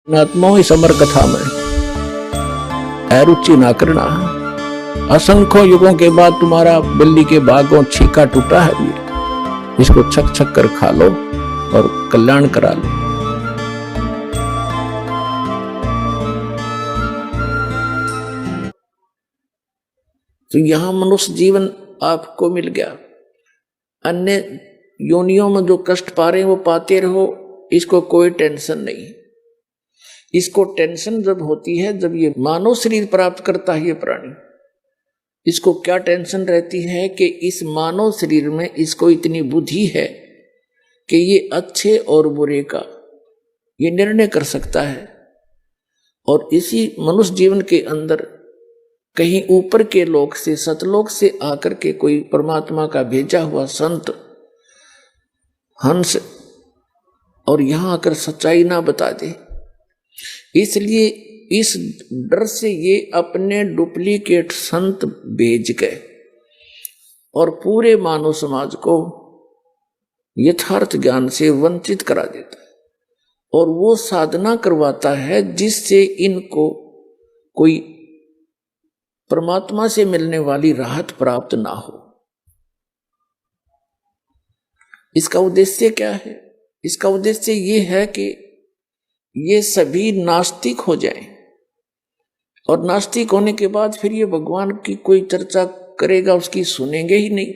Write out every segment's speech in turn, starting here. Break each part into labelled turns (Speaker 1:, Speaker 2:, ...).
Speaker 1: आत्माओं इस अमर कथा में अरुचि ना करना। असंख्यों युगों के बाद तुम्हारा बिल्ली के भागों छीका टूटा है वीर, इसको छक छक कर खा लो और कल्याण करा लो। तो यहां मनुष्य जीवन आपको मिल गया, अन्य योनियों में जो कष्ट पा रहे हैं वो पाते रहो, इसको कोई टेंशन नहीं। इसको टेंशन जब होती है जब ये मानव शरीर प्राप्त करता है ये प्राणी, इसको क्या टेंशन रहती है कि इस मानव शरीर में इसको इतनी बुद्धि है कि ये अच्छे और बुरे का ये निर्णय कर सकता है। और इसी मनुष्य जीवन के अंदर कहीं ऊपर के लोक से सतलोक से आकर के कोई परमात्मा का भेजा हुआ संत हंस और यहां आकर सच्चाई ना बता दे, इसलिए इस डर से ये अपने डुप्लीकेट संत भेज गए और पूरे मानव समाज को यथार्थ ज्ञान से वंचित करा देता है और वो साधना करवाता है जिससे इनको कोई परमात्मा से मिलने वाली राहत प्राप्त ना हो। इसका उद्देश्य क्या है? इसका उद्देश्य ये है कि ये सभी नास्तिक हो जाएं और नास्तिक होने के बाद फिर ये भगवान की कोई चर्चा करेगा उसकी सुनेंगे ही नहीं।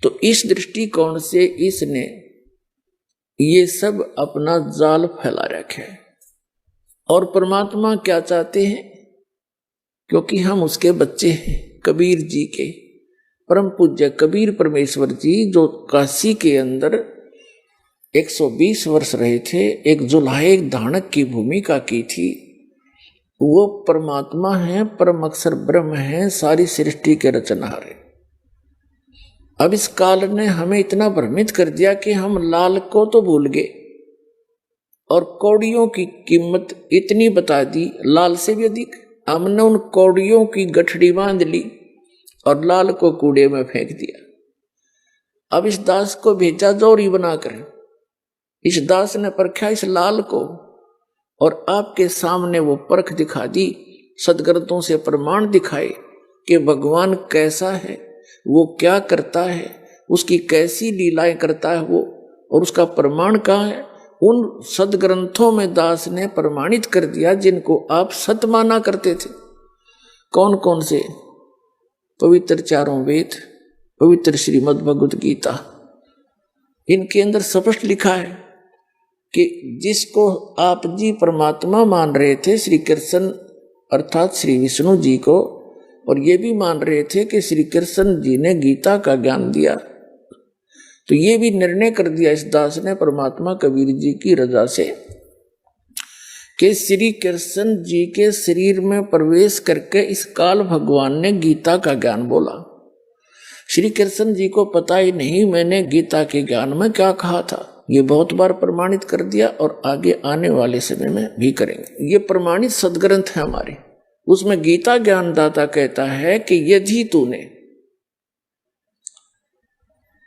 Speaker 1: तो इस दृष्टिकोण से इसने ये सब अपना जाल फैला रखा है। और परमात्मा क्या चाहते हैं? क्योंकि हम उसके बच्चे हैं, कबीर जी के, परम पूज्य कबीर परमेश्वर जी जो काशी के अंदर 120 वर्ष रहे थे, एक जुल्हाए धानक की भूमिका की थी, वो परमात्मा है, परम अक्षर ब्रह्म है, सारी सृष्टि के रचनहार है। अब इस काल ने हमें इतना भ्रमित कर दिया कि हम लाल को तो भूल गए और कौड़ियों की कीमत इतनी बता दी, लाल से भी अधिक। हमने उन कौड़ियों की गठड़ी बांध ली और लाल को कूड़े में फेंक दिया। अब इस दास को भेजा जोरी बनाकर, इस दास ने परखा इस लाल को और आपके सामने वो परख दिखा दी, सदग्रंथों से प्रमाण दिखाए कि भगवान कैसा है, वो क्या करता है, उसकी कैसी लीलाएं करता है वो, और उसका प्रमाण कहाँ है। उन सदग्रंथों में दास ने प्रमाणित कर दिया जिनको आप सत माना करते थे। कौन कौन से? पवित्र चारों वेद, पवित्र श्रीमद् भगवत गीता, इनके अंदर स्पष्ट लिखा है कि जिसको आप जी परमात्मा मान रहे थे, श्री कृष्ण अर्थात श्री विष्णु जी को, और ये भी मान रहे थे कि श्री कृष्ण जी ने गीता का ज्ञान दिया, तो ये भी निर्णय कर दिया इस दास ने परमात्मा कबीर जी की रजा से कि श्री कृष्ण जी के शरीर में प्रवेश करके इस काल भगवान ने गीता का ज्ञान बोला। श्री कृष्ण जी को पता ही नहीं मैंने गीता के ज्ञान में क्या कहा था। ये बहुत बार प्रमाणित कर दिया और आगे आने वाले समय में भी करेंगे। ये प्रमाणित सदग्रंथ है हमारे, उसमें गीता ज्ञानदाता कहता है कि यदि तूने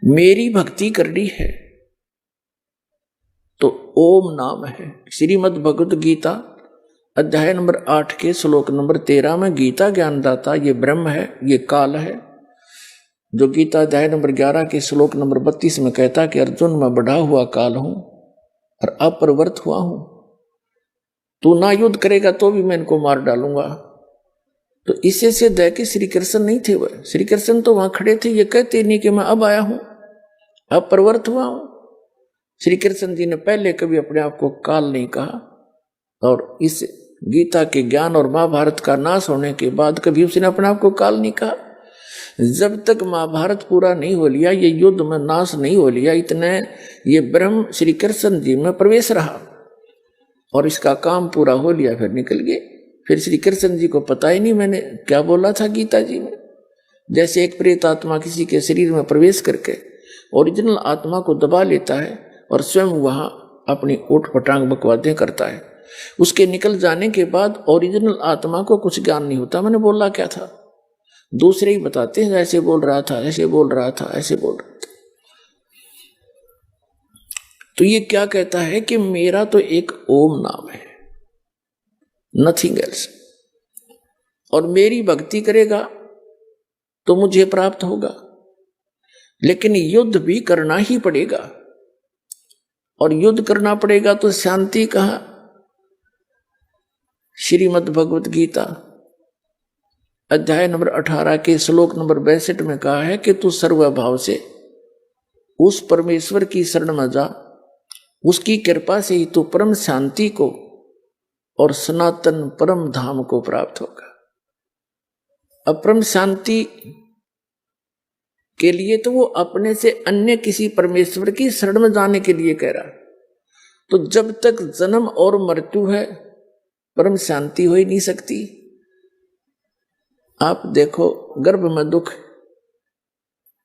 Speaker 1: मेरी भक्ति करनी है तो ओम नाम है। श्रीमद् भगवत गीता अध्याय नंबर 8 के श्लोक नंबर 13 में गीता ज्ञानदाता ये ब्रह्म है, ये काल है। जो गीता अध्याय नंबर 11 के श्लोक नंबर 32 में कहता कि अर्जुन मैं बढ़ा हुआ काल हूं और अपरिवर्त हुआ हूं, तू ना युद्ध करेगा तो भी मैं इनको मार डालूंगा। तो इससे सिद्ध है कि श्री कृष्ण नहीं थे वह, श्री कृष्ण तो वहां खड़े थे, ये कहते नहीं कि मैं अब आया हूं, अब परिवर्त हुआ हूं। श्री कृष्ण जी ने पहले कभी अपने आप को काल नहीं कहा और इस गीता के ज्ञान और महाभारत का नाश होने के बाद कभी उसने अपने आप को काल नहीं कहा। जब तक महाभारत पूरा नहीं हो लिया, ये युद्ध में नाश नहीं हो लिया, इतने ये ब्रह्म श्री कृष्ण जी में प्रवेश रहा और इसका काम पूरा हो लिया, फिर निकल गए। फिर श्री कृष्ण जी को पता ही नहीं मैंने क्या बोला था गीता जी में। जैसे एक प्रेत आत्मा किसी के शरीर में प्रवेश करके ओरिजिनल आत्मा को दबा लेता है और स्वयं वहां अपनी ऊट पटांग बकवादें करता है, उसके निकल जाने के बाद ओरिजिनल आत्मा को कुछ ज्ञान नहीं होता। मैंने बोला क्या था, दूसरे ही बताते हैं ऐसे बोल रहा था, ऐसे बोल रहा था, ऐसे बोल रहा था। तो ये क्या कहता है कि मेरा तो एक ओम नाम है, नथिंग एल्स। और मेरी भक्ति करेगा तो मुझे प्राप्त होगा, लेकिन युद्ध भी करना ही पड़ेगा। और युद्ध करना पड़ेगा तो शांति कहाँ? श्रीमद् भगवत गीता अध्याय नंबर 18 के श्लोक नंबर 62 में कहा है कि तू सर्वभाव से उस परमेश्वर की शरण में जा, उसकी कृपा से ही तू परम शांति को और सनातन परम धाम को प्राप्त होगा। अपरम शांति के लिए तो वो अपने से अन्य किसी परमेश्वर की शरण में जाने के लिए कह रहा। तो जब तक जन्म और मृत्यु है परम शांति हो ही नहीं सकती। आप देखो, गर्भ में दुख,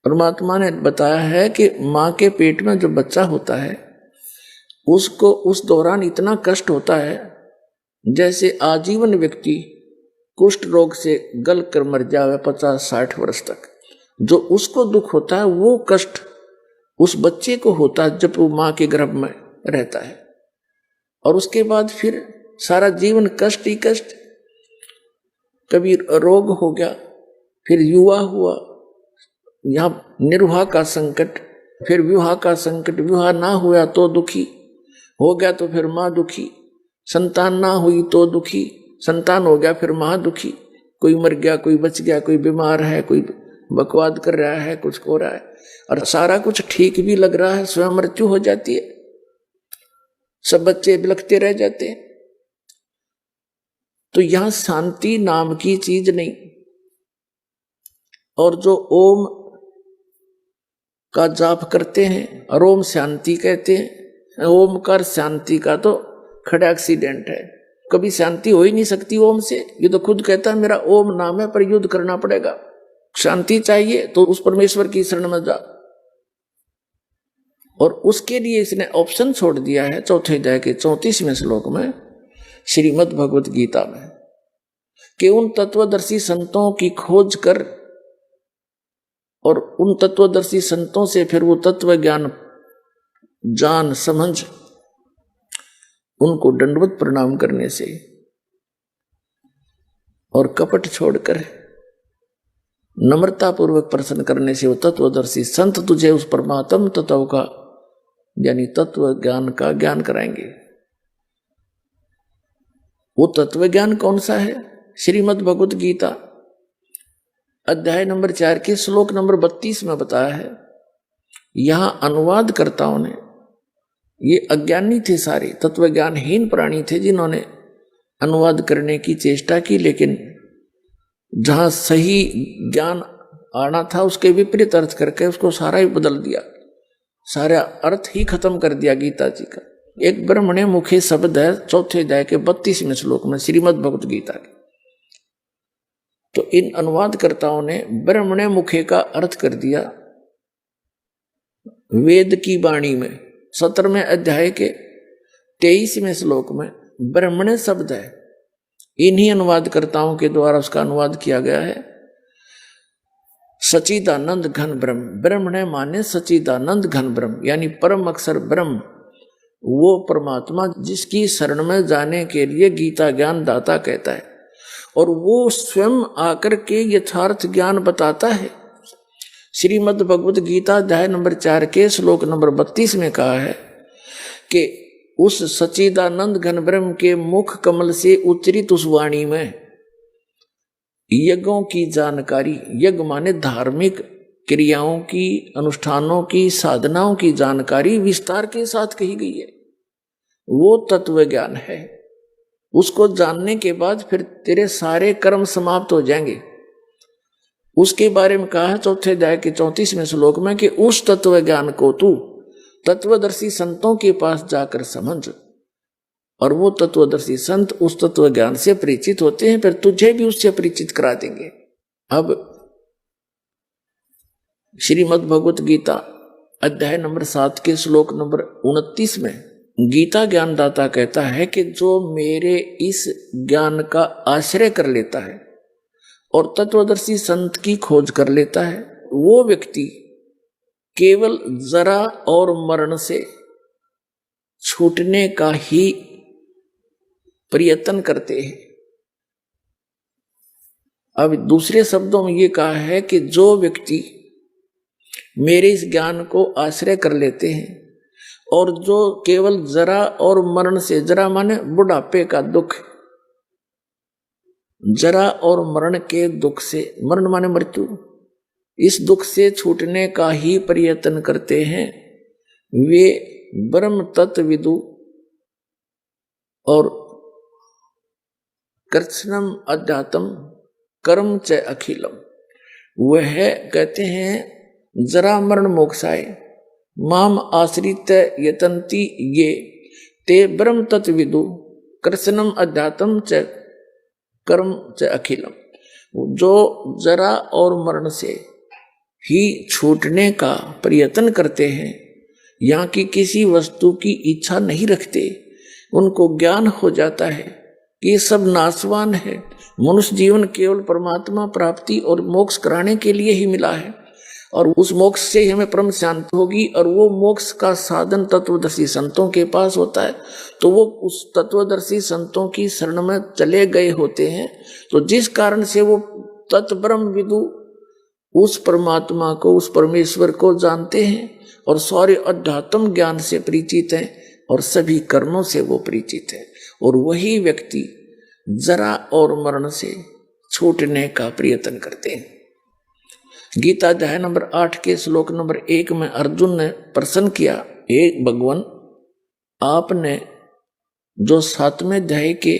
Speaker 1: परमात्मा ने बताया है कि मां के पेट में जो बच्चा होता है उसको उस दौरान इतना कष्ट होता है जैसे आजीवन व्यक्ति कुष्ठ रोग से गल कर मर जावे 50-60 वर्ष तक। जो उसको दुख होता है वो कष्ट उस बच्चे को होता है जब वो मां के गर्भ में रहता है। और उसके बाद फिर सारा जीवन कष्ट ही कष्ट। कभी रोग हो गया, फिर युवा हुआ, यहाँ निर्वाह का संकट, फिर विवाह का संकट, विवाह ना हुआ तो दुखी हो गया, तो फिर माँ दुखी, संतान ना हुई तो दुखी, संतान हो गया फिर माँ दुखी, कोई मर गया, कोई बच गया, कोई बीमार है, कोई बकवाद कर रहा है, कुछ हो रहा है, और सारा कुछ ठीक भी लग रहा है, स्वयं मृत्यु हो जाती है, सब बच्चे बिलखते रह जाते हैं। तो यहां शांति नाम की चीज नहीं। और जो ओम का जाप करते हैं और ओम शांति कहते हैं, ओमकार शांति का तो खड़ा एक्सीडेंट है, कभी शांति हो ही नहीं सकती ओम से। ये तो खुद कहता है मेरा ओम नाम है, पर युद्ध करना पड़ेगा। शांति चाहिए तो उस परमेश्वर की शरण में जा। और उसके लिए इसने ऑप्शन छोड़ दिया है चौथे अध्याय के 34वें श्लोक में श्रीमद् भगवत गीता में, कि उन तत्वदर्शी संतों की खोज कर और उन तत्वदर्शी संतों से फिर वो तत्व ज्ञान जान समझ उनको दंडवत प्रणाम करने से और कपट छोड़कर नम्रता पूर्वक प्रश्न करने से वो तत्वदर्शी संत तुझे उस परमात्म तत्व का यानी तत्व ज्ञान का ज्ञान कराएंगे। वो तत्व ज्ञान कौन सा है? श्रीमद् भगवत गीता अध्याय नंबर 4 के श्लोक नंबर 32 में बताया है। यहां अनुवादकर्ताओं ने, ये अज्ञानी थे, सारे तत्व ज्ञानहीन प्राणी थे जिन्होंने अनुवाद करने की चेष्टा की, लेकिन जहां सही ज्ञान आना था उसके विपरीत अर्थ करके उसको सारा ही बदल दिया, सारा अर्थ ही खत्म कर दिया गीता जी का। एक ब्रह्मणे मुखे शब्द है चौथे अध्याय के 32वें श्लोक में श्रीमद् भगवत गीता के। तो इन अनुवादकर्ताओं ने ब्रह्मणे मुखे का अर्थ कर दिया वेद की वाणी में। 17वें अध्याय के 23वें श्लोक में ब्रह्मणे शब्द है, इन्हीं अनुवादकर्ताओं के द्वारा उसका अनुवाद किया गया है सच्चिदानंद घन ब्रह्म। ब्रह्मणे माने सच्चिदानंद घन ब्रह्म, यानी परम अक्षर ब्रह्म, वो परमात्मा जिसकी शरण में जाने के लिए गीता ज्ञान दाता कहता है, और वो स्वयं आकर के यथार्थ ज्ञान बताता है। श्रीमद् भगवत गीता अध्याय नंबर 4 के श्लोक नंबर 32 में कहा है कि उस सच्चिदानंद घन ब्रह्म के मुख कमल से उच्चरित उस वाणी में यज्ञों की जानकारी, यज्ञ माने धार्मिक क्रियाओं की, अनुष्ठानों की, साधनाओं की जानकारी विस्तार के साथ कही गई है। वो तत्व ज्ञान है। उसको जानने के बाद फिर तेरे सारे कर्म समाप्त हो जाएंगे। उसके बारे में कहा है चौथे अध्याय के 34वें श्लोक में कि उस तत्व ज्ञान को तू तत्वदर्शी संतों के पास जाकर समझ, और वो तत्वदर्शी संत उस तत्व ज्ञान से परिचित होते हैं, फिर तुझे भी उससे परिचित करा देंगे। अब श्रीमद् भगवत गीता अध्याय नंबर 7 के श्लोक नंबर 29 में गीता ज्ञानदाता कहता है कि जो मेरे इस ज्ञान का आश्रय कर लेता है और तत्वदर्शी संत की खोज कर लेता है, वो व्यक्ति केवल जरा और मरण से छूटने का ही प्रयत्न करते हैं। अब दूसरे शब्दों में ये कहा है कि जो व्यक्ति मेरे इस ज्ञान को आश्रय कर लेते हैं और जो केवल जरा और मरण से, जरा माने बुढ़ापे का दुख, जरा और मरण के दुख से, मरण माने मृत्यु, इस दुख से छूटने का ही प्रयत्न करते हैं, वे ब्रह्म तत्वविदु और कृष्णम अध्यात्म कर्म च अखिलम, वह कहते हैं जरा मरण मोक्षाय माम आश्रित यतन्ति ये ते ब्रह्म तत्वविदु कृष्णम अध्यात्म च कर्म च अखिलम। जो जरा और मरण से ही छूटने का प्रयत्न करते हैं, यहाँ की किसी वस्तु की इच्छा नहीं रखते, उनको ज्ञान हो जाता है कि ये सब नाशवान है, मनुष्य जीवन केवल परमात्मा प्राप्ति और मोक्ष कराने के लिए ही मिला है और उस मोक्ष से ही हमें परम शांति होगी, और वो मोक्ष का साधन तत्वदर्शी संतों के पास होता है। तो वो उस तत्वदर्शी संतों की शरण में चले गए होते हैं, तो जिस कारण से वो तत्ब्रह्म विदु उस परमात्मा को, उस परमेश्वर को जानते हैं और सारे अध्यात्म ज्ञान से परिचित हैं और सभी कर्मों से वो परिचित है, और वही व्यक्ति जरा और मरण से छूटने का प्रयत्न करते हैं। गीता अध्याय नंबर 8 के श्लोक नंबर 1 में अर्जुन ने प्रश्न किया, हे भगवान, आपने जो 7वें अध्याय के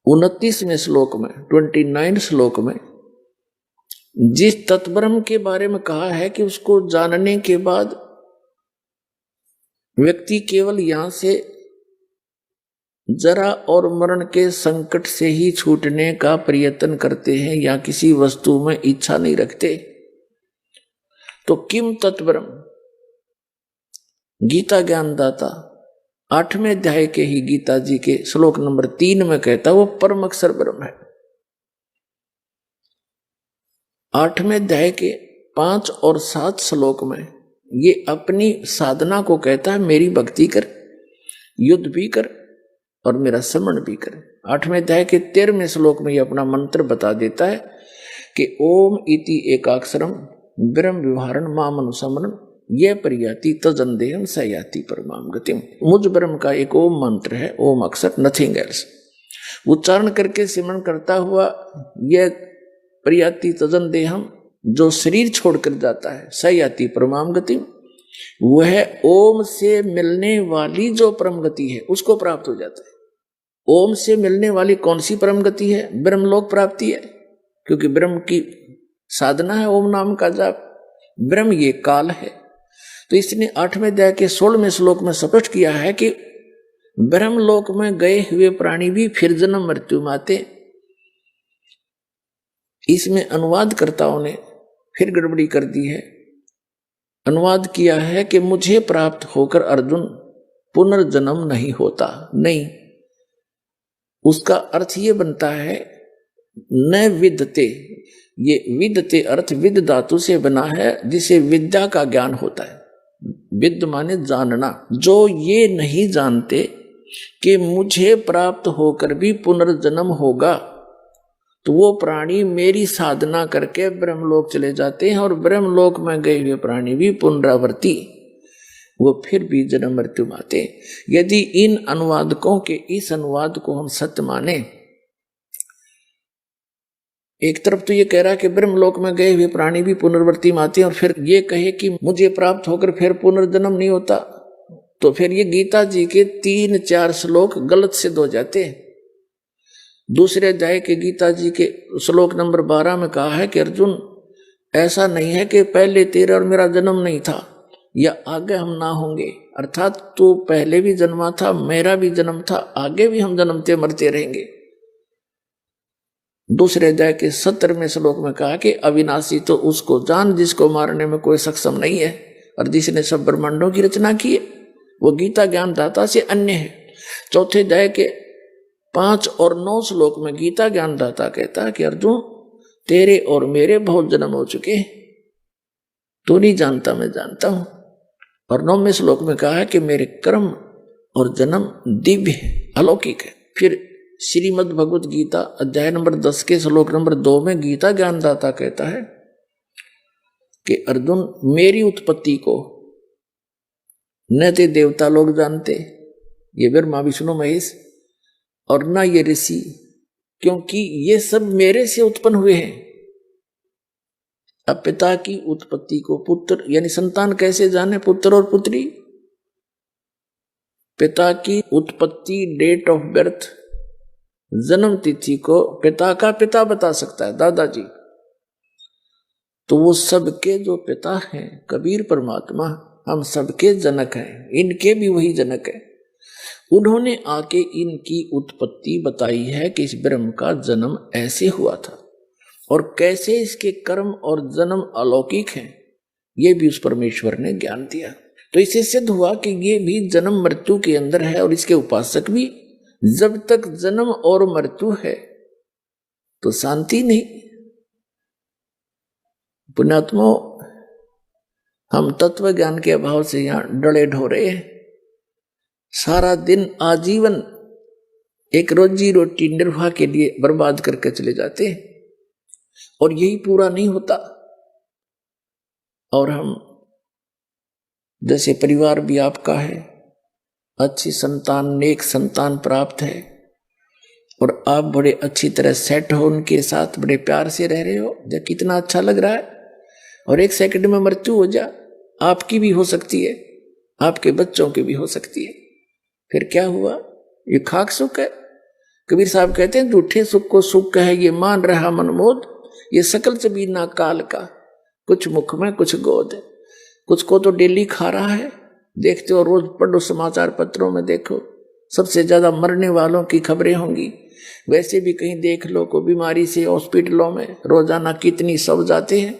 Speaker 1: 29वें श्लोक में, 29 श्लोक में जिस तत्ब्रह्म के बारे में कहा है कि उसको जानने के बाद व्यक्ति केवल यहां से जरा और मरण के संकट से ही छूटने का प्रयत्न करते हैं या किसी वस्तु में इच्छा नहीं रखते, तो किम तत्ब्रह्म, गीता ज्ञानदाता 8वें अध्याय के ही गीता जी के श्लोक नंबर 3 में कहता वो परम अक्षर ब्रह्म है। 8वें अध्याय के 5 और 7 श्लोक में ये अपनी साधना को कहता है, मेरी भक्ति कर, युद्ध भी कर और मेरा स्मरण भी कर। 8वें अध्याय के 13वें श्लोक में ये अपना मंत्र बता देता है कि ओम इति एकाक्षरम ब्रह्म व्यवहारण माम अनुसमरण ये परियाति तजंदेहम सयाति परमाम गतिम। मुझ ब्रह्म का एक ओम मंत्र है, ओम अक्षर, नथिंग एल्स। उच्चारण करके सिमरण करता हुआ यह परियाति तजंदेहम, जो शरीर छोड़कर जाता है, सयाति परमाम गतिम, वह ओम से मिलने वाली जो परम गति है उसको प्राप्त हो जाता है। ओम से मिलने वाली कौन सी परम गति है? ब्रह्मलोक प्राप्ति है, क्योंकि ब्रह्म की साधना है ओम नाम का जाप। ब्रह्म ये काल है, तो इसने 8वें अध्याय के 16वें श्लोक में स्पष्ट किया है कि ब्रह्मलोक में गए हुए प्राणी भी फिर जन्म मृत्यु में आते। इसमें अनुवादकर्ताओं ने फिर गड़बड़ी कर दी है, अनुवाद किया है कि मुझे प्राप्त होकर अर्जुन पुनर्जन्म नहीं होता। नहीं, उसका अर्थ ये बनता है न विद्यते, ये विद्यते अर्थ विद धातु से बना है जिसे विद्या का ज्ञान होता है। विद्य माने जानना। जो ये नहीं जानते कि मुझे प्राप्त होकर भी पुनर्जन्म होगा, तो वो प्राणी मेरी साधना करके ब्रह्मलोक चले जाते हैं, और ब्रह्मलोक में गए हुए प्राणी भी पुनरावर्ती, वो फिर भी जन्म मृत्यु में आते। यदि इन अनुवादकों के इस अनुवाद को हम सत्य माने, एक तरफ तो ये कह रहा है कि ब्रह्मलोक में गए हुए प्राणी भी पुनर्वर्ती में आते हैं, और फिर ये कहे कि मुझे प्राप्त होकर फिर पुनर्जन्म नहीं होता, तो फिर ये गीता जी के 3-4 श्लोक गलत सिद्ध हो जाते हैं। दूसरे अध्याय के गीता जी के श्लोक नंबर 12 में कहा है कि अर्जुन, ऐसा नहीं है कि पहले तेरा और मेरा जन्म नहीं था या आगे हम ना होंगे, अर्थात तू पहले भी जन्मा था, मेरा भी जन्म था, आगे भी हम जन्मते मरते रहेंगे। दूसरे अध्याय के 17वें श्लोक में कहा कि अविनाशी तो उसको जान जिसको मारने में कोई सक्षम नहीं है, और जिसने सब ब्रह्मांडों की रचना की है, वो गीता ज्ञानदाता से अन्य है। चौथे अध्याय के 5 और 9 श्लोक में गीता ज्ञानदाता कहता है कि अर्जुन, तेरे और मेरे बहुत जन्म हो चुके हैं, तू नहीं जानता, मैं जानता हूं। और 9वें श्लोक में कहा है कि मेरे कर्म और जन्म दिव्य है, अलौकिक है। फिर श्रीमद् भगवत गीता अध्याय नंबर 10 के श्लोक नंबर 2 में गीता ज्ञानदाता कहता है कि अर्जुन, मेरी उत्पत्ति को न ते देवता लोग जानते, ये ब्रह्मा विष्णु महेश, और न ये ऋषि, क्योंकि ये सब मेरे से उत्पन्न हुए हैं। अब पिता की उत्पत्ति को पुत्र यानी संतान कैसे जाने, पुत्र और पुत्री? पिता की उत्पत्ति, डेट ऑफ बर्थ, जन्म तिथि को पिता का पिता बता सकता है, दादाजी। तो वो सबके जो पिता हैं, कबीर परमात्मा, हम सबके जनक हैं, इनके भी वही जनक है। उन्होंने आके इनकी उत्पत्ति बताई है कि इस ब्रह्म का जन्म ऐसे हुआ था और कैसे इसके कर्म और जन्म अलौकिक हैं, ये भी उस परमेश्वर ने ज्ञान दिया। तो इससे सिद्ध हुआ कि ये भी जन्म मृत्यु के अंदर है और इसके उपासक भी। जब तक जन्म और मृत्यु है तो शांति नहीं। पुण्यात्मों, हम तत्व ज्ञान के अभाव से यहां डले ढोरे हैं। सारा दिन आजीवन एक रोजी रोटी निर्वाह के लिए बर्बाद करके चले जाते हैं और यही पूरा नहीं होता। और हम जैसे परिवार भी आपका है, अच्छी संतान, नेक संतान प्राप्त है और आप बड़े अच्छी तरह सेट हो, उनके साथ बड़े प्यार से रह रहे हो, जब कितना अच्छा लग रहा है। और एक सेकंड में मृत्यु हो जा, आपकी भी हो सकती है, आपके बच्चों की भी हो सकती है। फिर क्या हुआ? ये खाक सुख है। कबीर साहब कहते हैं, झूठे सुख को सुख है ये मान रहा मनमोद, ये सकल चबीना काल का, कुछ मुख में कुछ गोद। कुछ को तो डेली खा रहा है, देखते हो, रोज पढ़ो समाचार पत्रों में, देखो सबसे ज्यादा मरने वालों की खबरें होंगी। वैसे भी कहीं देख लो, को बीमारी से हॉस्पिटलों में रोजाना कितनी सब जाते हैं,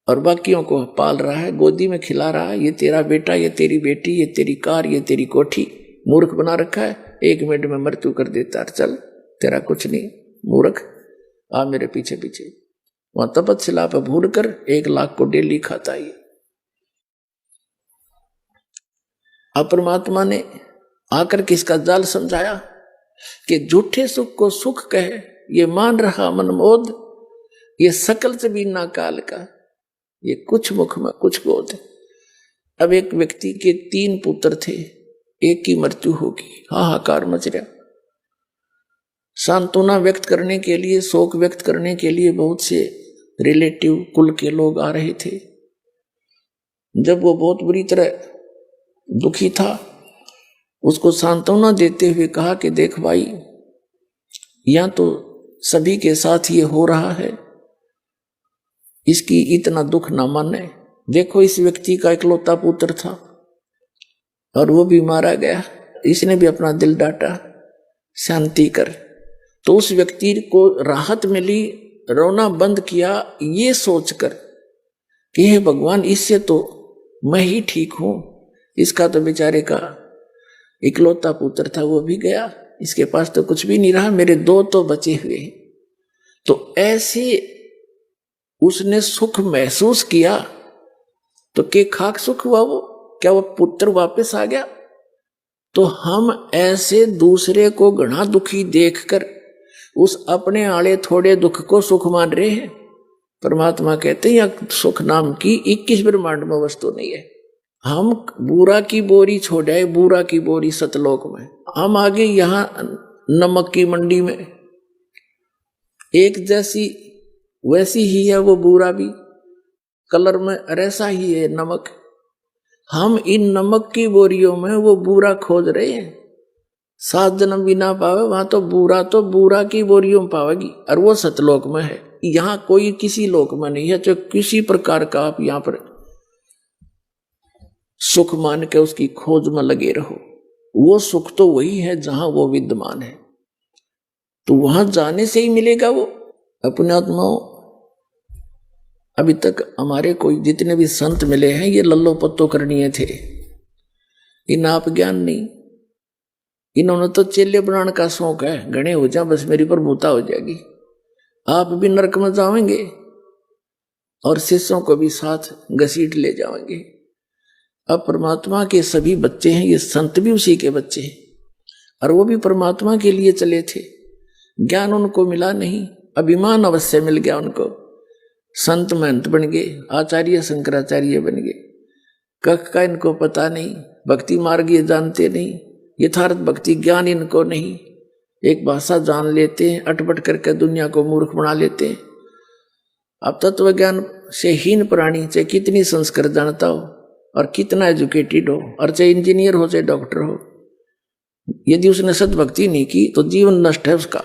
Speaker 1: और बाकियों को पाल रहा है, गोदी में खिला रहा है, ये तेरा बेटा, ये तेरी बेटी, ये तेरी कार, ये तेरी कोठी। मूर्ख बना रखा है, 1 मिनट में मृत्यु कर देता है। चल, तेरा कुछ नहीं, मूर्ख, आ मेरे पीछे पीछे। वहां तपस्या पर भूल कर 1 लाख को डेली खाता ही। अब परमात्मा ने आकर किसका जाल समझाया कि झूठे सुख को सुख कहे ये मान रहा मनमोद, ये सकल से बीना काल का, ये कुछ मुख में कुछ गोद। अब एक व्यक्ति के 3 पुत्र थे, एक की मृत्यु होगी, हाहाकार मच रहा। सांत्वना व्यक्त करने के लिए, शोक व्यक्त करने के लिए बहुत से रिलेटिव कुल के लोग आ रहे थे। जब वो बहुत बुरी तरह दुखी था, उसको सांत्वना देते हुए कहा कि देख भाई, यहां तो सभी के साथ ये हो रहा है, इसकी इतना दुख ना माने। देखो, इस व्यक्ति का इकलौता पुत्र था और वो भी मारा गया, इसने भी अपना दिल डांटा, शांति कर। तो उस व्यक्ति को राहत मिली, रोना बंद किया, ये सोचकर कि हे भगवान, इससे तो मैं ही ठीक हूं, इसका तो बेचारे का इकलौता पुत्र था, वो भी गया, इसके पास तो कुछ भी नहीं रहा, मेरे 2 तो बचे हुए हैं। तो ऐसे उसने सुख महसूस किया। तो के खाक सुख हुआ वो? क्या वो पुत्र वापस आ गया? तो हम ऐसे दूसरे को घना दुखी देखकर उस अपने आड़े थोड़े दुख को सुख मान रहे हैं। परमात्मा कहते हैं, यह सुख नाम की 21 ब्रह्मांड में वस्तु नहीं है। हम बूरा की बोरी छोड़े, बूरा की बोरी सतलोक में, हम आगे यहां नमक की मंडी में, एक जैसी वैसी ही है वो बूरा भी, कलर में ऐसा ही है नमक। हम इन नमक की बोरियों में वो बूरा खोज रहे हैं। 7 जन्म भी ना पावे, वहां तो बूरा की बोरियों में पावेगी, और वो सतलोक में है। यहां कोई किसी लोक में नहीं है जो किसी प्रकार का आप यहां पर सुख मान के उसकी खोज में लगे रहो। वो सुख तो वही है जहां वो विद्यमान है, तो वहां जाने से ही मिलेगा वो। अपने आत्माओं, अभी तक हमारे कोई जितने भी संत मिले हैं, ये लल्लो पत्तो करनीय थे, इन आप ज्ञान नहीं। इन्होंने तो चेले बनाने का शौक है, घने हो जा बस मेरी प्रभुता हो जाएगी। आप भी नरक में जाएंगे और शिष्यों को भी साथ घसीट ले जाएंगे। अब परमात्मा के सभी बच्चे हैं, ये संत भी उसी के बच्चे हैं। और वो भी परमात्मा के लिए चले थे। ज्ञान उनको मिला नहीं, अभिमान अवश्य मिल गया उनको। संत महंत बन गए, आचार्य शंकराचार्य बन गए। कख का इनको पता नहीं, भक्ति मार्ग ये जानते नहीं, यथार्थ भक्ति ज्ञान इनको नहीं। एक भाषा जान लेते हैं, अटपट करके दुनिया को मूर्ख बना लेते हैं। अब तत्व ज्ञान से हीन प्राणी चाहे कितनी संस्कृत जानता हो और कितना एजुकेटेड हो, और चाहे इंजीनियर हो चाहे डॉक्टर हो, यदि उसने सद्भक्ति नहीं की तो जीवन नष्ट है उसका,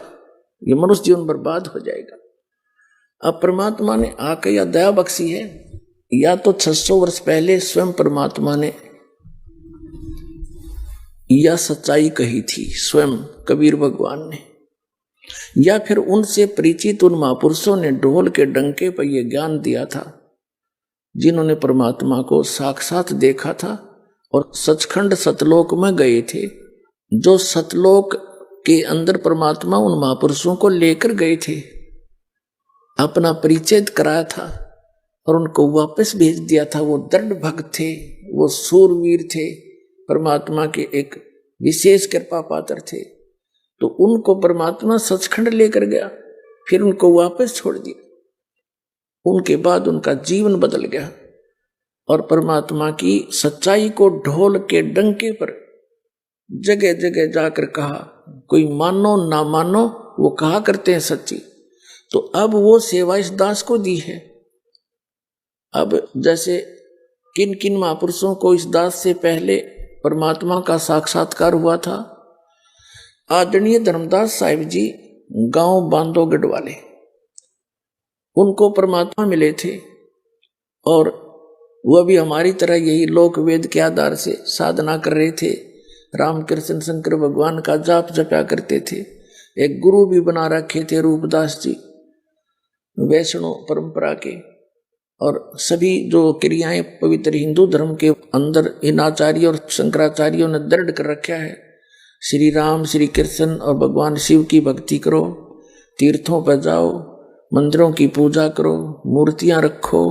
Speaker 1: ये मनुष्य जीवन बर्बाद हो जाएगा। अब परमात्मा ने आके या दया बख्शी है, या तो 600 वर्ष पहले स्वयं परमात्मा ने यह सच्चाई कही थी स्वयं कबीर भगवान ने, या फिर उनसे परिचित उन महापुरुषों ने ढोल के डंके पर यह ज्ञान दिया था, जिन्होंने परमात्मा को साक्षात देखा था और सचखंड सतलोक में गए थे। जो सतलोक के अंदर परमात्मा उन महापुरुषों को लेकर गए थे, अपना परिचय कराया था और उनको वापस भेज दिया था। वो दृढ़ भक्त थे, वो सूरवीर थे, परमात्मा के एक विशेष कृपा पात्र थे। तो उनको परमात्मा सचखंड लेकर गया, फिर उनको वापस छोड़ दिया। उनके बाद उनका जीवन बदल गया और परमात्मा की सच्चाई को ढोल के डंके पर जगह जगह जाकर कहा। कोई मानो ना मानो, वो कहा करते हैं सच्ची। तो अब वो सेवा इस दास को दी है। अब जैसे किन किन महापुरुषों को इस दास से पहले परमात्मा का साक्षात्कार हुआ था। आदरणीय धर्मदास साहिब जी गांव बांधोगढ़ वाले, उनको परमात्मा मिले थे और वह भी हमारी तरह यही लोक वेद के आधार से साधना कर रहे थे। रामकृष्ण शंकर भगवान का जाप जपा करते थे। एक गुरु भी बना रखे थे रूपदास जी, वैष्णव परंपरा के। और सभी जो क्रियाएं पवित्र हिंदू धर्म के अंदर इन आचार्य और शंकराचार्यों ने दृढ़ कर रखा है। श्री राम, श्री कृष्ण और भगवान शिव की भक्ति करो, तीर्थों पर जाओ, मंदिरों की पूजा करो, मूर्तियां रखो,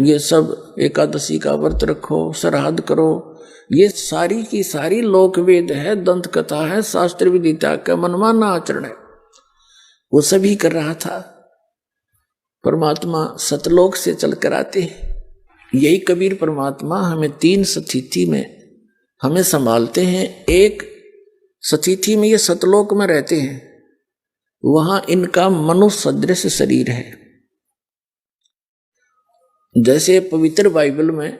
Speaker 1: ये सब एकादशी का व्रत रखो, श्राद्ध करो। ये सारी की सारी लोक वेद है, दंत कथा है, शास्त्र विधि त्याग का मनमाना आचरण है। वो सभी कर रहा था। परमात्मा सतलोक से चलकर आते हैं। यही कबीर परमात्मा हमें 3 स्थिति में हमें संभालते हैं। एक स्थिति में ये सतलोक में रहते हैं, वहां इनका मनुष्य सदृश शरीर है। जैसे पवित्र बाइबल में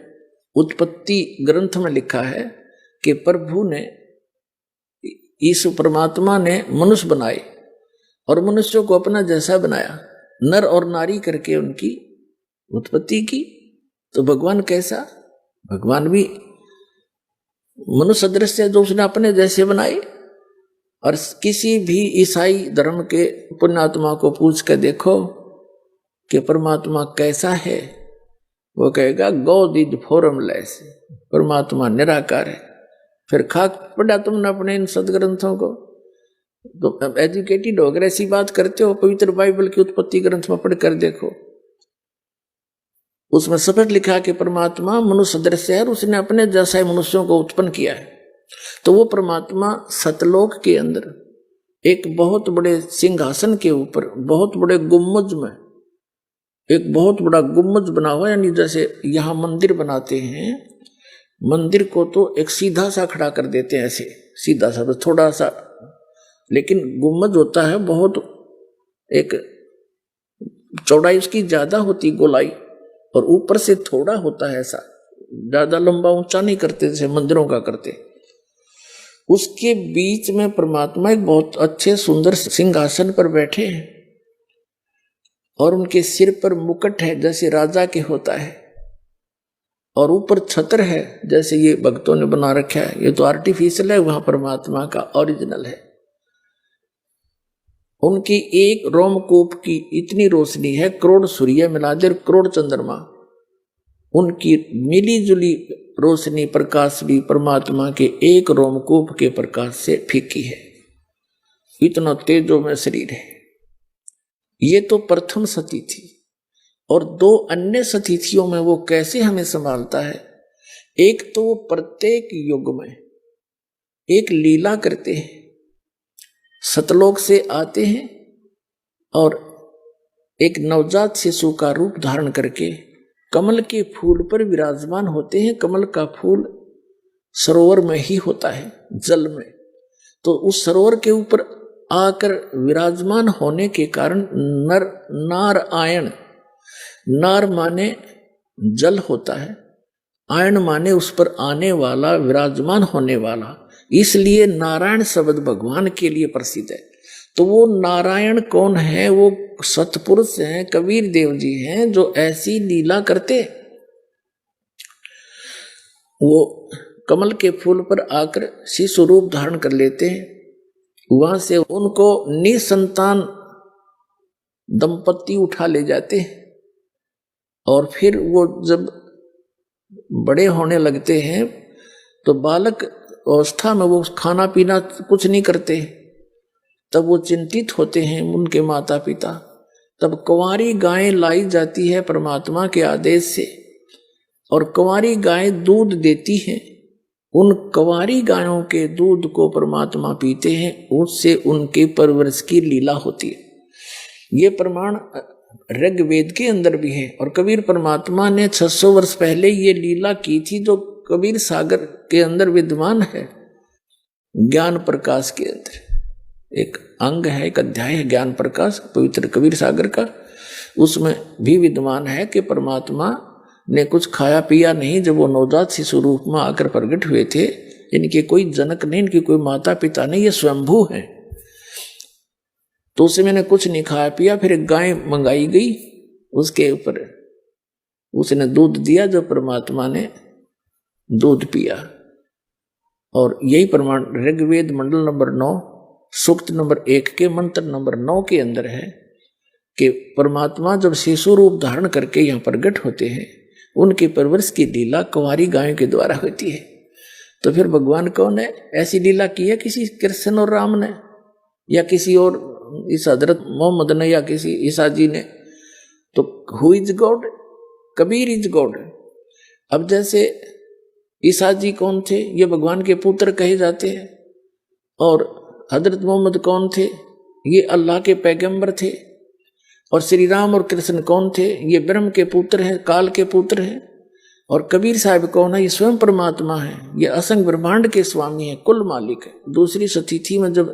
Speaker 1: उत्पत्ति ग्रंथ में लिखा है कि प्रभु ने, यीशु परमात्मा ने मनुष्य बनाए और मनुष्यों को अपना जैसा बनाया, नर और नारी करके उनकी उत्पत्ति की। तो भगवान कैसा? भगवान भी मनुष्य सदृश है, जो उसने अपने जैसे बनाए। और किसी भी ईसाई धर्म के पुण्यात्मा को पूछ कर देखो कि परमात्मा कैसा है, वो कहेगा गॉड इज फॉर्मलेस, परमात्मा निराकार है। फिर खाक पढ़ा तुमने अपने इन सदग्रंथों को, तो एजुकेटेड हो गए ऐसी बात करते हो। पवित्र बाइबल की उत्पत्ति ग्रंथ में पढ़ कर देखो, उसमें स्पष्ट लिखा कि परमात्मा मनुष्य सदृश है और उसने अपने जैसा मनुष्यों को उत्पन्न किया है। तो वो परमात्मा सतलोक के अंदर एक बहुत बड़े सिंहासन के ऊपर, बहुत बड़े गुम्बज में, एक बहुत बड़ा गुम्बज बना हुआ, यानी जैसे यहां मंदिर बनाते हैं, मंदिर को तो एक सीधा सा खड़ा कर देते हैं, ऐसे सीधा सा, थोड़ा सा, लेकिन गुम्बज होता है बहुत, एक चौड़ाई उसकी ज्यादा होती, गोलाई, और ऊपर से थोड़ा होता है ऐसा, ज्यादा लंबा ऊंचा नहीं करते जैसे मंदिरों का करते। उसके बीच में परमात्मा एक बहुत अच्छे सुंदर सिंहासन पर बैठे हैं और उनके सिर पर मुकुट है जैसे राजा के होता है, और ऊपर छत्र है जैसे ये भक्तों ने बना रखा है। ये तो आर्टिफिशियल है, वहां परमात्मा का ओरिजिनल है। उनकी एक रोमकूप की इतनी रोशनी है, करोड़ सूर्य मिला दे, करोड़ चंद्रमा, उनकी मिली जुली रोशनी प्रकाश भी परमात्मा के एक रोमकूप के प्रकाश से फीकी है। इतना तेजो में शरीर है। ये तो प्रथम सती थी। और 2 अन्य स्थितियों में वो कैसे हमें संभालता है। एक तो वो प्रत्येक युग में एक लीला करते हैं, सतलोक से आते हैं और एक नवजात शिशु का रूप धारण करके कमल के फूल पर विराजमान होते हैं। कमल का फूल सरोवर में ही होता है, जल में, तो उस सरोवर के ऊपर आकर विराजमान होने के कारण नारायण, नार माने जल होता है, आयन माने उस पर आने वाला, विराजमान होने वाला, इसलिए नारायण शब्द भगवान के लिए प्रसिद्ध है। तो वो नारायण कौन है? वो सतपुरुष हैं, कबीर देव जी हैं, जो ऐसी लीला करते। वो कमल के फूल पर आकर शिशु रूप धारण कर लेते हैं। वहां से उनको निसंतान दंपति उठा ले जाते हैं और फिर वो जब बड़े होने लगते हैं तो बालक अवस्था में वो खाना पीना कुछ नहीं करते। तब वो चिंतित होते हैं उनके माता पिता। तब कुंवारी गाय लाई जाती है परमात्मा के आदेश से और कुंवारी गाय दूध देती है। उन कुंवारी गायों के दूध को परमात्मा पीते हैं, उससे उनके परवरिश की लीला होती है। ये प्रमाण ऋग्वेद के अंदर भी है और कबीर परमात्मा ने 600 वर्ष पहले ये लीला की थी, जो कबीर सागर के अंदर विद्यमान है। ज्ञान प्रकाश के अंदर एक अंग है, एक अध्याय है ज्ञान प्रकाश पवित्र कबीर सागर का, उसमें भी विद्यमान है कि परमात्मा ने कुछ खाया पिया नहीं जब वो नवजात शिशु रूप में आकर प्रकट हुए थे। इनके कोई जनक नहीं, इनके कोई माता पिता नहीं, ये स्वयंभू है। तो उसे मैंने कुछ नहीं खाया पिया। फिर एक गाय मंगाई गई, उसके ऊपर उसने दूध दिया, जब परमात्मा ने दूध पिया। और यही प्रमाण ऋग्वेद मंडल नंबर 9 सूक्त नंबर 1 के मंत्र नंबर 9 के अंदर है कि परमात्मा जब शिशु रूप धारण करके यहाँ प्रकट होते हैं, उनके परवरिश की लीला कुंवारी गायों के द्वारा होती है। तो फिर भगवान कौन है? ऐसी लीला की है किसी कृष्ण और राम ने, या किसी और इस हजरत मोहम्मद ने, या किसी ईसा जी ने? तो who is God? Kabir is God. अब जैसे ईसा जी कौन थे? ये भगवान के पुत्र कहे जाते हैं। और हजरत मोहम्मद कौन थे? ये अल्लाह के पैगंबर थे। और श्री राम और कृष्ण कौन थे? ये ब्रह्म के पुत्र हैं, काल के पुत्र हैं। और कबीर साहब कौन है? ये स्वयं परमात्मा है, ये असंग ब्रह्मांड के स्वामी है, कुल मालिक है। दूसरी सतिथि में जब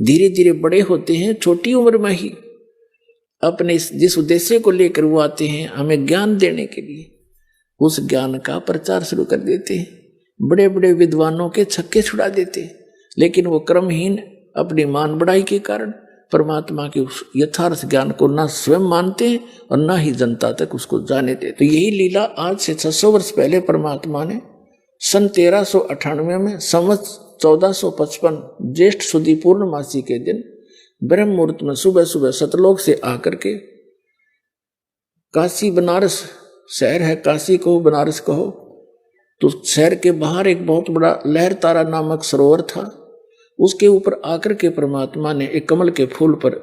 Speaker 1: धीरे धीरे बड़े होते हैं, छोटी उम्र में ही अपने जिस उद्देश्य को लेकर वो आते हैं हमें ज्ञान देने के लिए, उस ज्ञान का प्रचार शुरू कर देते हैं। बड़े बड़े विद्वानों के छक्के छुड़ा देते हैं, लेकिन वो क्रमहीन अपनी मान बढ़ाई के कारण परमात्मा के उस यथार्थ ज्ञान को ना स्वयं मानते हैं और ना ही जनता तक उसको जाने देते। तो यही लीला आज से 600 वर्ष पहले परमात्मा ने सन 1398 में संवत 1455 ज्येष्ठ सुदी पूर्णमासी के दिन ब्रह्म मुहूर्त में सुबह सुबह सतलोक से आकर के काशी बनारस शहर है, काशी कहो बनारस कहो, तो शहर के बाहर एक बहुत बड़ा लहर तारा नामक सरोवर था। उसके ऊपर आकर के परमात्मा ने एक कमल के फूल पर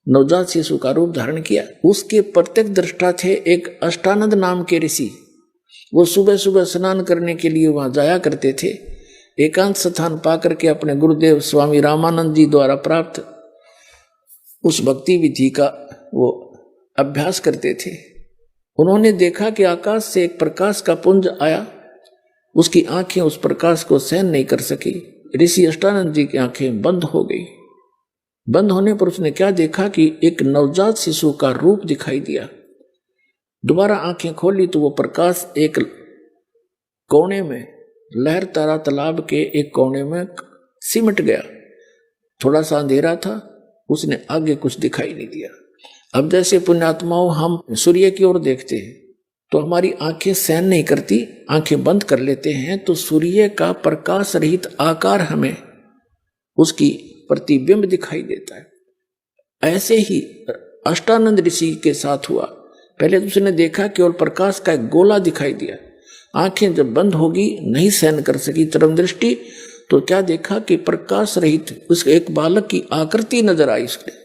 Speaker 1: नवजात शिशु का रूप धारण किया। उसके प्रत्यक्ष दृष्टा थे एक अष्टानंद नाम के ऋषि। वो सुबह सुबह स्नान करने के लिए वहां जाया करते थे। एकांत स्थान पाकर के अपने गुरुदेव स्वामी रामानंद जी द्वारा प्राप्त उस भक्ति विधि का वो अभ्यास करते थे। उन्होंने देखा कि आकाश से एक प्रकाश का पुंज आया, उसकी आंखें उस प्रकाश को सहन नहीं कर सकी। ऋषि अष्टानंद जी की आंखें बंद हो गई। बंद होने पर उसने क्या देखा कि एक नवजात शिशु का रूप दिखाई दिया। दोबारा आंखें खोली तो वो प्रकाश एक कोने में, लहर तारा तालाब के एक कोने में सिमट गया। थोड़ा सा अंधेरा था, उसने आगे कुछ दिखाई नहीं दिया। अब जैसे पुण्यात्माओं हम सूर्य की ओर देखते हैं तो हमारी आंखें सहन नहीं करती, आंखें बंद कर लेते हैं, तो सूर्य का प्रकाश रहित आकार हमें उसकी प्रतिबिंब दिखाई देता है। ऐसे ही अष्टानंद ऋषि के साथ हुआ। पहले तो उसने देखा केवल प्रकाश का एक गोला दिखाई दिया। आंखें जब बंद होगी, नहीं सहन कर सकी चरम दृष्टि, तो क्या देखा कि प्रकाश रहित उस एक बालक की आकृति नजर आई उसके।